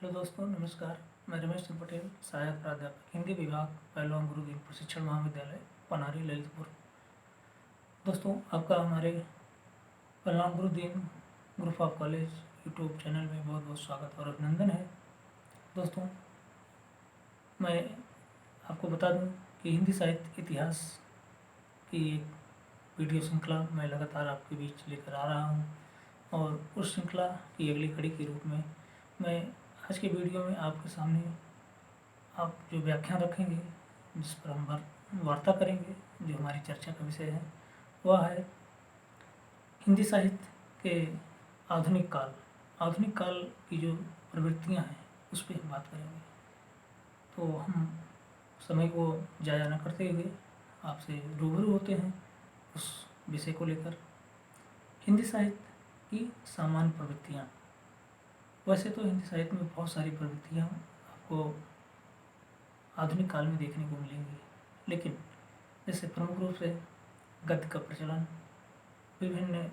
Hello दोस्तों, नमस्कार। मैं रमेश चंद्र पटेल, सहायक प्राध्यापक हिंदी विभाग, पहलवान गुरुदेव प्रशिक्षण महाविद्यालय, पनारी, ललितपुर। दोस्तों, आपका हमारे पहलवान गुरुदेव group of college YouTube channel में बहुत बहुत स्वागत और अभिनंदन है। दोस्तों, मैं आपको बता दूं कि हिंदी साहित्य इतिहास की एक वीडियो श्रृंखला मैं लगातार आपके बीच लेकर आ रहा हूं, और उस श्रृंखला की अगली कड़ी के रूप में मैं आज के वीडियो में आपके सामने आप जो व्याख्यान रखेंगे, जिस पर हम वार्ता करेंगे, जो हमारी चर्चा का विषय है, वह है हिंदी साहित्य के आधुनिक काल की जो प्रवृत्तियां हैं उस पर हम बात करेंगे। तो हम समय को ज़ाया न करते हुए आपसे रूबरू होते हैं उस विषय को लेकर। हिंदी साहित्य की सामान्य प्रवृत्तियाँ। वैसे तो हिंदी साहित्य में बहुत सारी प्रवृत्तियाँ आपको आधुनिक काल में देखने को मिलेंगी, लेकिन जैसे प्रमुख रूप से गद्य का प्रचलन, विभिन्न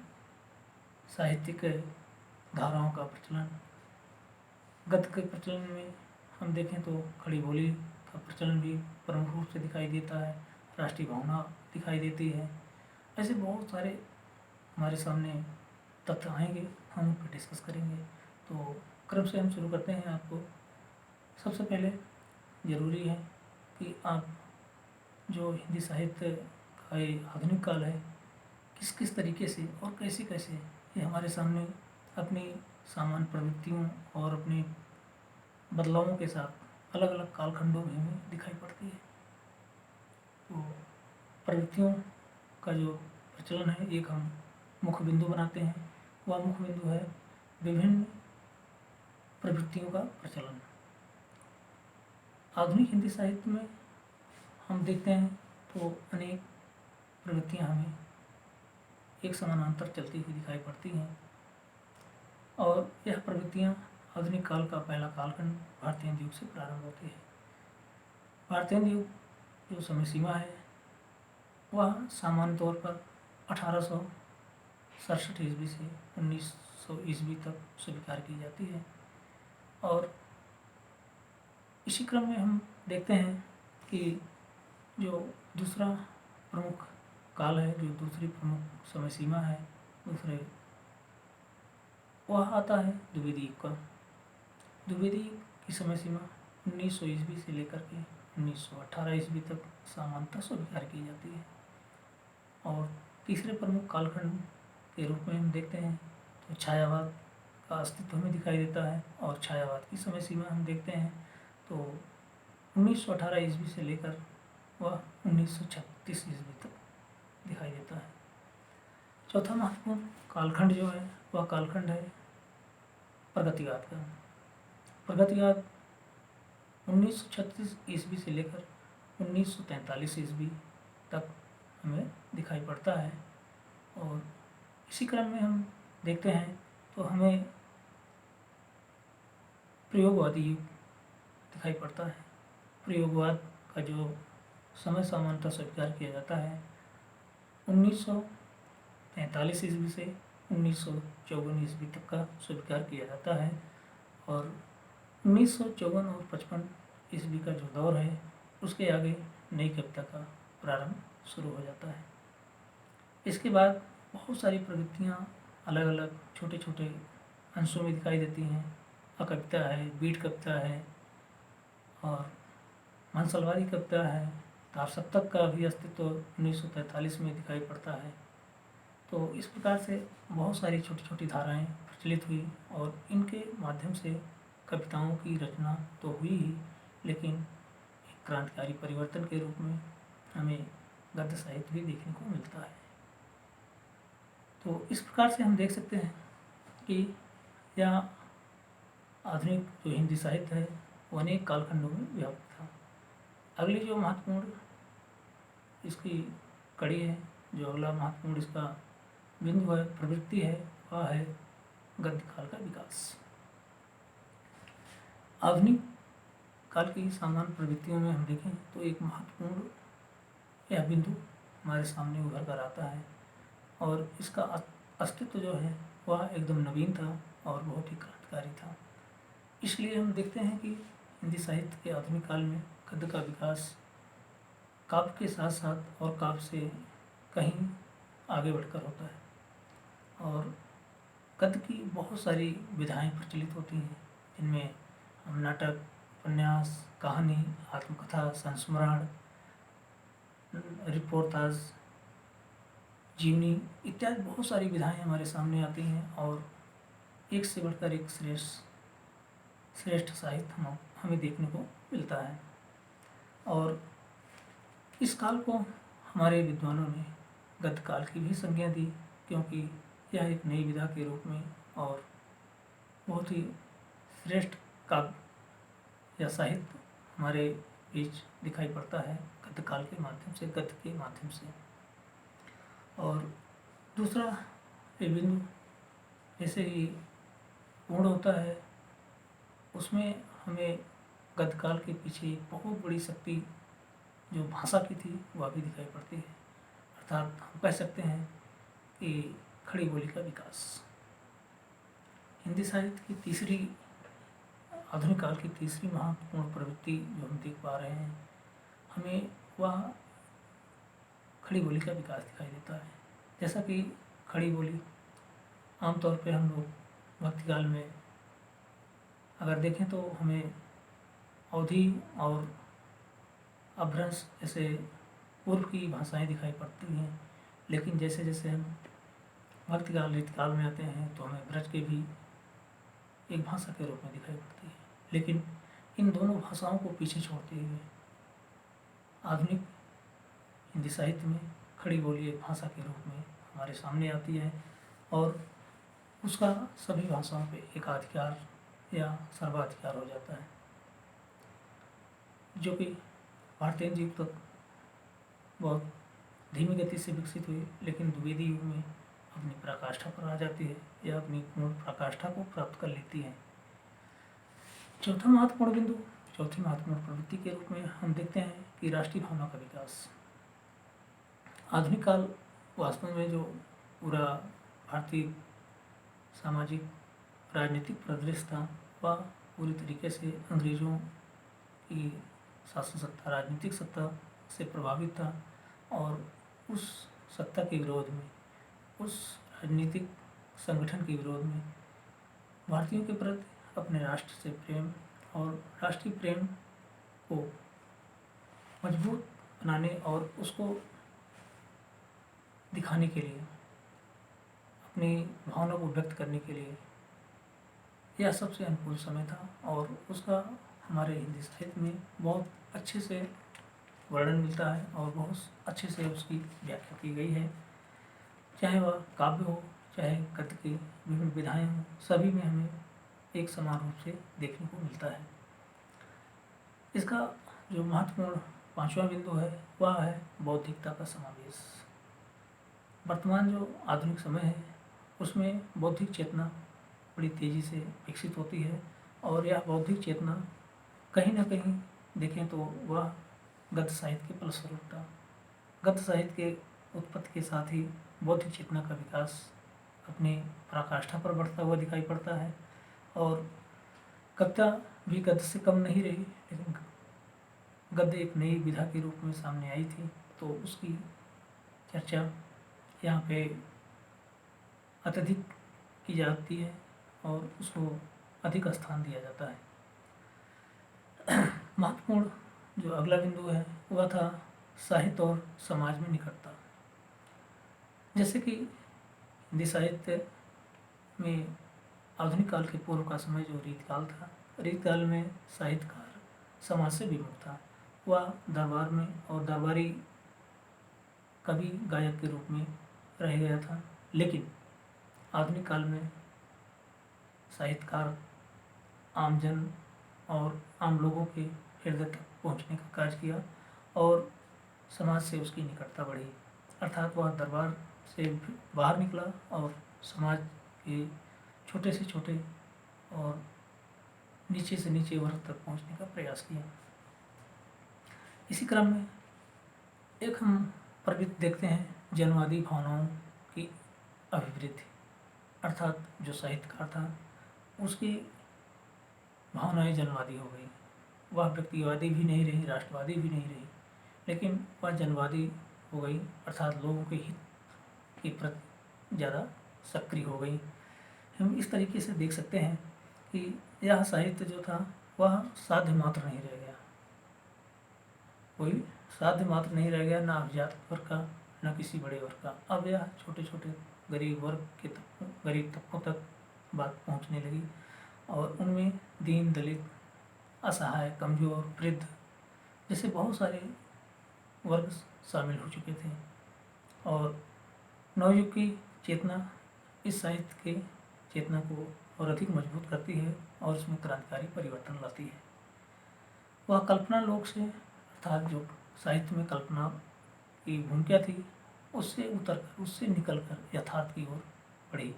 साहित्यिक धाराओं का प्रचलन। गद्य के प्रचलन में हम देखें तो खड़ी बोली का प्रचलन भी प्रमुख रूप से दिखाई देता है, राष्ट्रीय भावना दिखाई देती है। ऐसे बहुत सारे हमारे सामने तथ्य आएंगे, हम उन पर डिस्कस करेंगे। तो क्रम से हम शुरू करते हैं। आपको सबसे पहले ज़रूरी है कि आप जो हिंदी साहित्य का ये आधुनिक काल है, किस किस तरीके से और कैसे कैसे ये हमारे सामने अपनी सामान्य प्रवृत्तियों और अपने बदलावों के साथ अलग अलग कालखंडों में हमें दिखाई पड़ती है। तो प्रवृत्तियों का जो प्रचलन है, एक हम मुख्य बिंदु बनाते हैं। वह मुख्य बिंदु है विभिन्न प्रवृत्तियों का प्रचलन। आधुनिक हिंदी साहित्य में हम देखते हैं तो अनेक प्रवृत्तियां हमें एक समानांतर चलती हुई दिखाई पड़ती हैं, और यह प्रवृत्तियां आधुनिक काल का पहला कालखंड भारतीय युग से प्रारंभ होती है। भारतीय युग जो समय सीमा है वह सामान्य तौर पर 1867 ईस्वी से 1900 ईस्वी तक स्वीकार की जाती है। और इसी क्रम में हम देखते हैं कि जो दूसरा प्रमुख काल है, जो दूसरी प्रमुख समय सीमा है, वह आता है द्विवेदी युग का। द्विवेदी युग की समय सीमा 1900 ईस्वी से लेकर के 1918 ईस्वी तक सामान्यतः स्वीकार की जाती है। और तीसरे प्रमुख कालखंड के रूप में हम देखते हैं तो छायावाद का अस्तित्व हमें दिखाई देता है, और छायावाद की समय सीमा हम देखते हैं तो 1918 ईस्वी से लेकर वह 1936 ईस्वी तक दिखाई देता है। चौथा महत्वपूर्ण कालखंड जो है वह कालखंड है प्रगतिवाद का। प्रगतिवाद 1936 ईस्वी से लेकर 1943 ईस्वी तक हमें दिखाई पड़ता है। और इसी क्रम में हम देखते हैं तो हमें प्रयोगवादी युग दिखाई पड़ता है। प्रयोगवाद का जो समय सामान्यतः स्वीकार किया जाता है 1943 ईस्वी से 1954 ईस्वी तक का स्वीकार किया जाता है। और 1954 और 55 ईस्वी का जो दौर है उसके आगे नई कविता का प्रारंभ शुरू हो जाता है। इसके बाद बहुत सारी प्रवृत्तियाँ अलग अलग छोटे छोटे अंशों में दिखाई देती हैं। अकविता है, बीट कविता है, और मनसलवारी कविता है। तार सप्तक का भी अस्तित्व 1943 में दिखाई पड़ता है। तो इस प्रकार से बहुत सारी छोटी छोटी धाराएं प्रचलित हुई, और इनके माध्यम से कविताओं की रचना तो हुई ही, लेकिन एक क्रांतिकारी परिवर्तन के रूप में हमें गद्य साहित्य भी देखने को मिलता है। तो इस प्रकार से हम देख सकते हैं कि यह आधुनिक जो हिंदी साहित्य है वो अनेक कालखंडों में व्याप्त था। अगली जो महत्वपूर्ण इसकी कड़ी है, जो अगला महत्वपूर्ण इसका बिंदु है, प्रवृत्ति है, वह है गद्य काल का विकास। आधुनिक काल की सामान्य प्रवृत्तियों में हम देखें तो एक महत्वपूर्ण यह बिंदु हमारे सामने उभर कर आता है, और इसका अस्तित्व जो है वह एकदम नवीन था और बहुत ही क्रांतिकारी था। इसलिए हम देखते हैं कि हिंदी साहित्य के आधुनिक काल में गद्य का विकास काव्य के साथ साथ और काव्य से कहीं आगे बढ़कर होता है। और गद्य की बहुत सारी विधाएं प्रचलित होती हैं, जिनमें हम नाटक, उपन्यास, कहानी, आत्मकथा, संस्मरण, रिपोर्टाज, जीवनी इत्यादि बहुत सारी विधाएं हमारे सामने आती हैं और एक से बढ़कर एक श्रेष्ठ साहित्य हमें देखने को मिलता है। और इस काल को हमारे विद्वानों ने गद्य काल की भी संज्ञा दी, क्योंकि यह एक नई विधा के रूप में और बहुत ही श्रेष्ठ काव्य या साहित्य हमारे बीच दिखाई पड़ता है गद्य काल के माध्यम से, गद्य के माध्यम से। और दूसरा ये बिंदु जैसे ही पूर्ण होता है, उसमें हमें गद्य काल के पीछे बहुत बड़ी शक्ति जो भाषा की थी वह भी दिखाई पड़ती है। अर्थात हम कह सकते हैं कि खड़ी बोली का विकास। हिंदी साहित्य की तीसरी आधुनिक काल की तीसरी महत्वपूर्ण प्रवृत्ति जो हम देख पा रहे हैं, हमें वह खड़ी बोली का विकास दिखाई देता है। जैसा कि खड़ी बोली आमतौर पे हम लोग भक्ति काल में अगर देखें तो हमें अवधी और अपभ्रंश जैसे पूर्व की भाषाएं दिखाई पड़ती हैं, लेकिन जैसे जैसे हम भक्ति काल रीतिकाल में आते हैं तो हमें ब्रज के भी एक भाषा के रूप में दिखाई पड़ती है। लेकिन इन दोनों भाषाओं को पीछे छोड़ते हुए आधुनिक हिंदी साहित्य में खड़ी बोली एक भाषा के रूप में हमारे सामने आती है और उसका सभी भाषाओं पे एकाधिकार या सर्वाधिकार हो जाता है, जो कि भारतीय युग तक बहुत धीमी गति से विकसित हुई, लेकिन द्विवेदी युग में अपनी पराकाष्ठा पर आ जाती है या अपनी पूर्ण पराकाष्ठा को प्राप्त कर लेती है। चौथी महत्वपूर्ण प्रवृत्ति के रूप में हम देखते हैं कि राष्ट्रीय भावना का विकास। आधुनिक काल वास्तव में जो पूरा भारतीय सामाजिक राजनीतिक परिदृश्य था वह पूरी तरीके से अंग्रेजों की शासन सत्ता, राजनीतिक सत्ता से प्रभावित था और उस सत्ता के विरोध में, उस राजनीतिक संगठन के विरोध में भारतीयों के प्रति अपने राष्ट्र से प्रेम और राष्ट्रीय प्रेम को मजबूत बनाने और उसको दिखाने के लिए, अपनी भावना को व्यक्त करने के लिए यह सबसे अनुकूल समय था और उसका हमारे हिंदी साहित्य में बहुत अच्छे से वर्णन मिलता है और बहुत अच्छे से उसकी व्याख्या की गई है। चाहे वह काव्य हो, चाहे गद्य की विभिन्न विधाएं हों, सभी में हमें एक समान रूप से देखने को मिलता है। इसका जो महत्वपूर्ण पांचवा बिंदु है वह है बौद्धिकता का समावेश। वर्तमान जो आधुनिक समय है उसमें बौद्धिक चेतना बड़ी तेज़ी से विकसित होती है और यह बौद्धिक चेतना कहीं ना कहीं देखें तो वह गद्य साहित्य के फलस्वरूप था। गद्य साहित्य के उत्पत्ति के साथ ही बौद्धिक चेतना का विकास अपने पराकाष्ठा पर बढ़ता हुआ दिखाई पड़ता है और कविता भी गद्य से कम नहीं रही, लेकिन गद्य एक नई विधा के रूप में सामने आई थी तो उसकी चर्चा यहाँ पे अत्यधिक की जाती है और उसको अधिक स्थान दिया जाता है। महत्वपूर्ण जो अगला बिंदु है वह था साहित्य और समाज में निकटता। जैसे कि हिंदी साहित्य में आधुनिक काल के पूर्व का समय जो रीतकाल था, रीतकाल में साहित्यकार समाज से विमुख था। वह दरबार में और दरबारी कवि गायक के रूप में रह गया था, लेकिन आधुनिक काल में साहित्यकार आमजन और आम लोगों के हृदय तक पहुँचने का कार्य किया और समाज से उसकी निकटता बढ़ी। अर्थात वह दरबार से बाहर निकला और समाज के छोटे से छोटे और नीचे से नीचे वर्ग तक पहुँचने का प्रयास किया। इसी क्रम में एक हम प्रवृत्ति देखते हैं जनवादी भावनाओं की अभिवृद्धि। अर्थात जो साहित्यकार था उसकी भावनाएं जनवादी हो गई। वह व्यक्तिवादी भी नहीं रही, राष्ट्रवादी भी नहीं रही, लेकिन वह जनवादी हो गई, अर्थात लोगों के हित के प्रति ज़्यादा सक्रिय हो गई। हम इस तरीके से देख सकते हैं कि यह साहित्य जो था वह साध्य मात्र नहीं रह गया, कोई साध्य मात्र नहीं रह गया, ना अभिजात वर्ग का, न किसी बड़े वर्ग का। अब यह छोटे छोटे गरीब वर्ग के गरीब तबकों तक बात पहुंचने लगी और उनमें दीन, दलित, असहाय, कमजोर, वृद्ध जैसे बहुत सारे वर्ग शामिल हो चुके थे। और नवयुग की चेतना इस साहित्य के चेतना को और अधिक मजबूत करती है और उसमें क्रांतिकारी परिवर्तन लाती है। वह कल्पना लोक से, अर्थात जो साहित्य में कल्पना की भूमिका थी, उससे उतर कर, उससे निकल कर यथार्थ की ओर बढ़ी,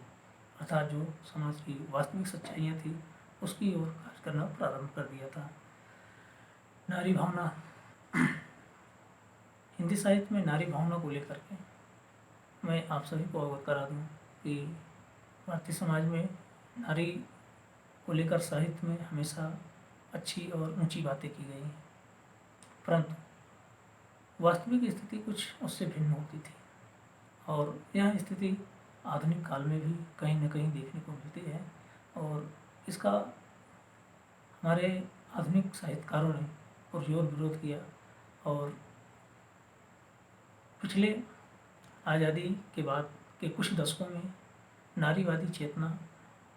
अर्थात जो समाज की वास्तविक सच्चाइयाँ थी उसकी ओर कार्य करना प्रारंभ कर दिया था। नारी भावना, हिंदी साहित्य में नारी भावना को लेकर के मैं आप सभी को अवगत करा दूँ कि भारतीय समाज में नारी को लेकर साहित्य में हमेशा अच्छी और ऊंची बातें की गई हैं, परंतु वास्तविक स्थिति कुछ उससे भिन्न होती थी और यह स्थिति आधुनिक काल में भी कहीं न कहीं देखने को मिलती है। और इसका हमारे आधुनिक साहित्यकारों ने पुरजोर विरोध किया और पिछले आज़ादी के बाद के कुछ दशकों में नारीवादी चेतना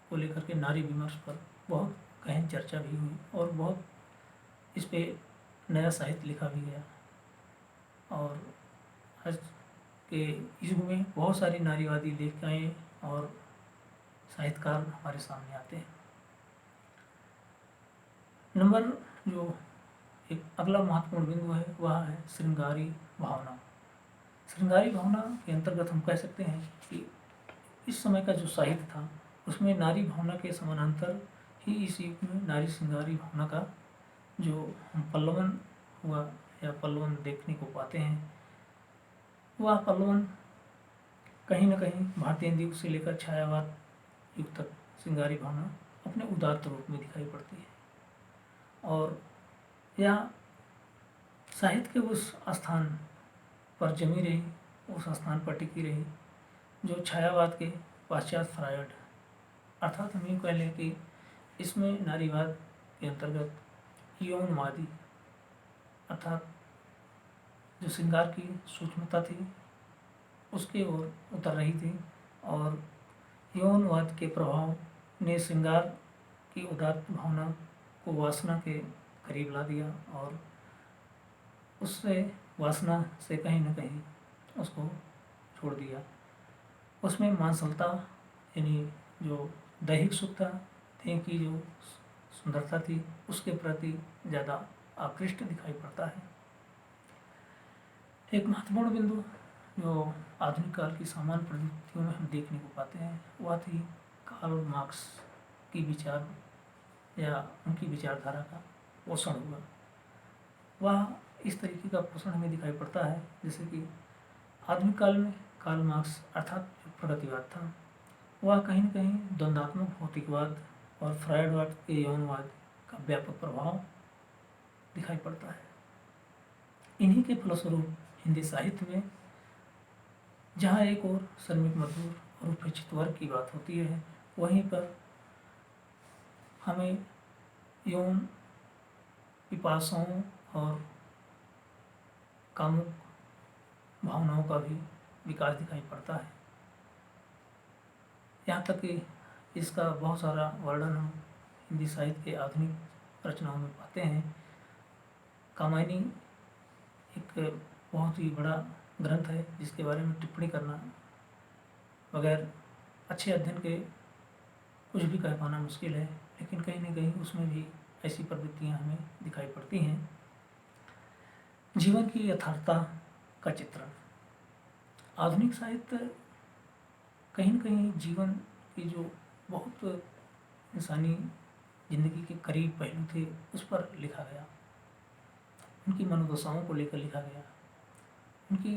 को लेकर के, नारी विमर्श पर बहुत गहन चर्चा भी हुई और बहुत इस पे नया साहित्य लिखा भी गया। और आज के युग में बहुत सारी नारीवादी लेखिकाएँ और साहित्यकार हमारे सामने आते हैं। नंबर जो एक अगला महत्वपूर्ण बिंदु है वह है श्रृंगारी भावना। श्रृंगारी भावना के अंतर्गत हम कह सकते हैं कि इस समय का जो साहित्य था उसमें नारी भावना के समानांतर ही इस युग में नारी श्रृंगारी भावना का जो पल्लवन हुआ या पल्लवन देखने को पाते हैं, वह पल्लवन कहीं न कहीं भारतीय युग से लेकर छायावाद युग तक श्रृंगारी भावना अपने उदात्त रूप में दिखाई पड़ती है। और यह साहित्य के उस स्थान पर जमी रही, उस स्थान पर टिकी रही जो छायावाद के पाश्चात्य फ्रायड, अर्थात हम यूँ कह लें कि इसमें नारीवाद के अंतर्गत यौनवादी, अर्थात जो श्रृंगार की सूक्ष्मता थी उसके ओर उतर रही थी और यौनवाद के प्रभाव ने श्रृंगार की उदात्त भावना को वासना के करीब ला दिया और उससे वासना से कहीं न कहीं उसको छोड़ दिया। उसमें मांसलता यानी जो दैहिक सुख था, देह की जो सुंदरता थी उसके प्रति ज़्यादा आकृष्ट दिखाई पड़ता है। एक महत्वपूर्ण बिंदु जो आधुनिक काल की सामान्य प्रवृत्तियों में हम देखने को पाते हैं वह थी कार्ल मार्क्स की विचार या उनकी विचारधारा का पोषण हुआ। वह इस तरीके का पोषण हमें दिखाई पड़ता है जैसे कि आधुनिक काल में कार्ल मार्क्स अर्थात जो प्रगतिवाद था वह कहीं न कहीं द्वंद्वात्मक भौतिकवाद और फ्रायडवाद के यौनवाद का व्यापक प्रभाव दिखाई पड़ता है। इन्हीं के फलस्वरूप हिंदी साहित्य में जहाँ एक और श्रमिक मजदूर और उपेक्षित वर्ग की बात होती है, वहीं पर हमें यौन पिपासाओं और कामुक भावनाओं का भी विकास दिखाई पड़ता है। यहाँ तक कि इसका बहुत सारा वर्णन हम हिंदी साहित्य के आधुनिक रचनाओं में पाते हैं। कामायनी एक बहुत ही बड़ा ग्रंथ है जिसके बारे में टिप्पणी करना बगैर अच्छे अध्ययन के कुछ भी कह पाना मुश्किल है, लेकिन कहीं न कहीं उसमें भी ऐसी प्रवृत्तियाँ हमें दिखाई पड़ती हैं। जीवन की यथार्थता का चित्रण, आधुनिक साहित्य कहीं न कहीं जीवन की जो बहुत इंसानी जिंदगी के करीब पहलू थे उस पर लिखा गया, उनकी मनोदशाओं को लेकर लिखा गया, उनकी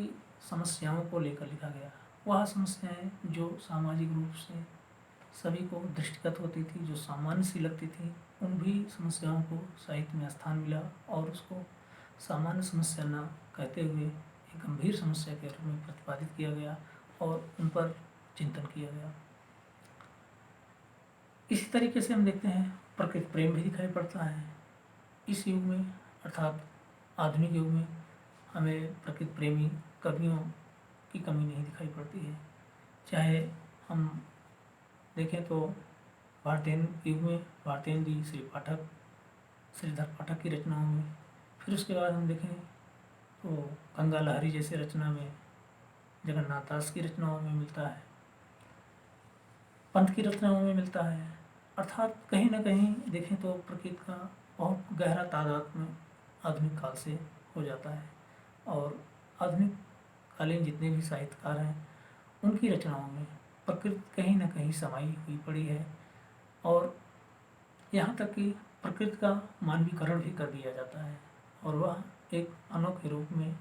समस्याओं को लेकर लिखा गया। वह समस्याएं जो सामाजिक रूप से सभी को दृष्टिगत होती थी, जो सामान्य सी लगती थी, उन भी समस्याओं को साहित्य में स्थान मिला और उसको सामान्य समस्या न कहते हुए एक गंभीर समस्या के रूप में प्रतिपादित किया गया और उन पर चिंतन किया गया। इसी तरीके से हम देखते हैं प्रकृति प्रेम भी दिखाई पड़ता है इस युग में, अर्थात आधुनिक युग में हमें प्रकृति प्रेमी कवियों की कमी नहीं दिखाई पड़ती है। चाहे हम देखें तो भारतीय युग में भारतेंदु श्रीधर पाठक की रचनाओं में, फिर उसके बाद हम देखें तो गंगा लहरी जैसे रचना में जगन्नाथ दास की रचनाओं में मिलता है, पंत की रचनाओं में मिलता है। अर्थात कहीं ना कहीं देखें तो प्रकृति का बहुत गहरा तादात्म्य आधुनिक काल से हो जाता है और आधुनिक कालीन जितने भी साहित्यकार हैं उनकी रचनाओं में प्रकृति कहीं ना कहीं समाई हुई पड़ी है और यहाँ तक कि प्रकृति का मानवीकरण भी कर दिया जाता है और वह एक अनोखे रूप में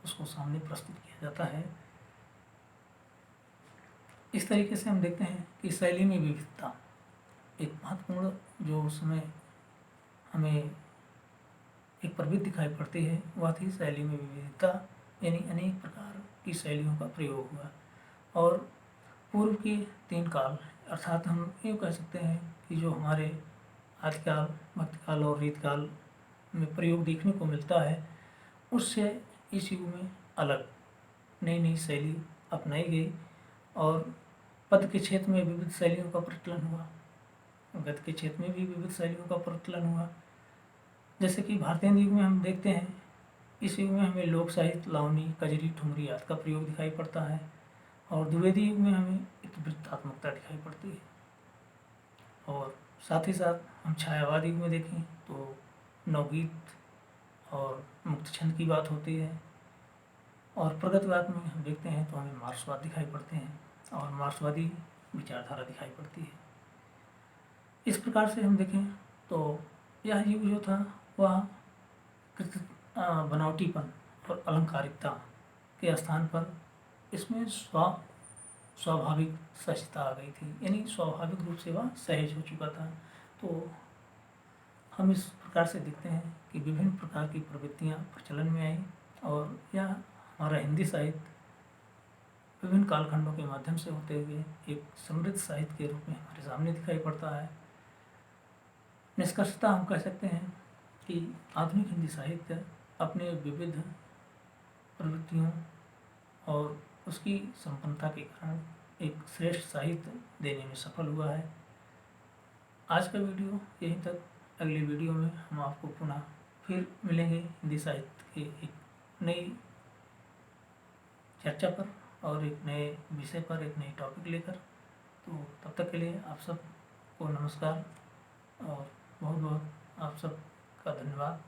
उसको सामने प्रस्तुत किया जाता है। इस तरीके से हम देखते हैं कि शैली में विविधता एक महत्वपूर्ण जो उसमें हमें एक प्रवृत्ति दिखाई पड़ती है, वह थी शैली में विविधता, यानी अनेक प्रकार की शैलियों का प्रयोग हुआ। और पूर्व के 3 काल अर्थात हम यूँ कह सकते हैं कि जो हमारे आदिकाल, मध्यकाल और रीतकाल में प्रयोग देखने को मिलता है, उससे इस युग में अलग नई नई शैली अपनाई गई और पद के क्षेत्र में विविध शैलियों का प्रचलन हुआ, गद्य के क्षेत्र में भी विविध शैलियों का प्रचलन हुआ। जैसे कि भारतीय युग में हम देखते हैं, इस युग में हमें लोक साहित्य, लावनी, कजरी, ठुमरी आदि का प्रयोग दिखाई पड़ता है और द्विवेदी युग में हमें इतिवृत्तात्मकता दिखाई पड़ती है। और साथ ही साथ हम छायावाद युग में देखें तो नवगीत और मुक्त छंद की बात होती है और प्रगतिवाद में हम देखते हैं तो हमें मार्क्सवाद दिखाई पड़ते हैं और मार्क्सवादी विचारधारा दिखाई पड़ती है। इस प्रकार से हम देखें तो यह युग जो था वह बनावटीपन और अलंकारिकता के स्थान पर इसमें स्वाभाविक सहजता आ गई थी, यानी स्वाभाविक रूप से वह सहज हो चुका था। तो हम इस प्रकार से देखते हैं कि विभिन्न प्रकार की प्रवृत्तियाँ प्रचलन में आई और यह हमारा हिंदी साहित्य विभिन्न कालखंडों के माध्यम से होते हुए एक समृद्ध साहित्य के रूप में हमारे सामने दिखाई पड़ता है। निष्कर्षतः हम कह सकते हैं कि आधुनिक हिंदी साहित्य अपने विविध प्रवृत्तियों और उसकी संपन्नता के कारण एक श्रेष्ठ साहित्य देने में सफल हुआ है। आज का वीडियो यहीं तक। अगली वीडियो में हम आपको पुनः फिर मिलेंगे हिंदी साहित्य के एक नई चर्चा पर और एक नए विषय पर, एक नई टॉपिक लेकर। तो तब तक के लिए आप सबको नमस्कार और बहुत बहुत आप सबका धन्यवाद।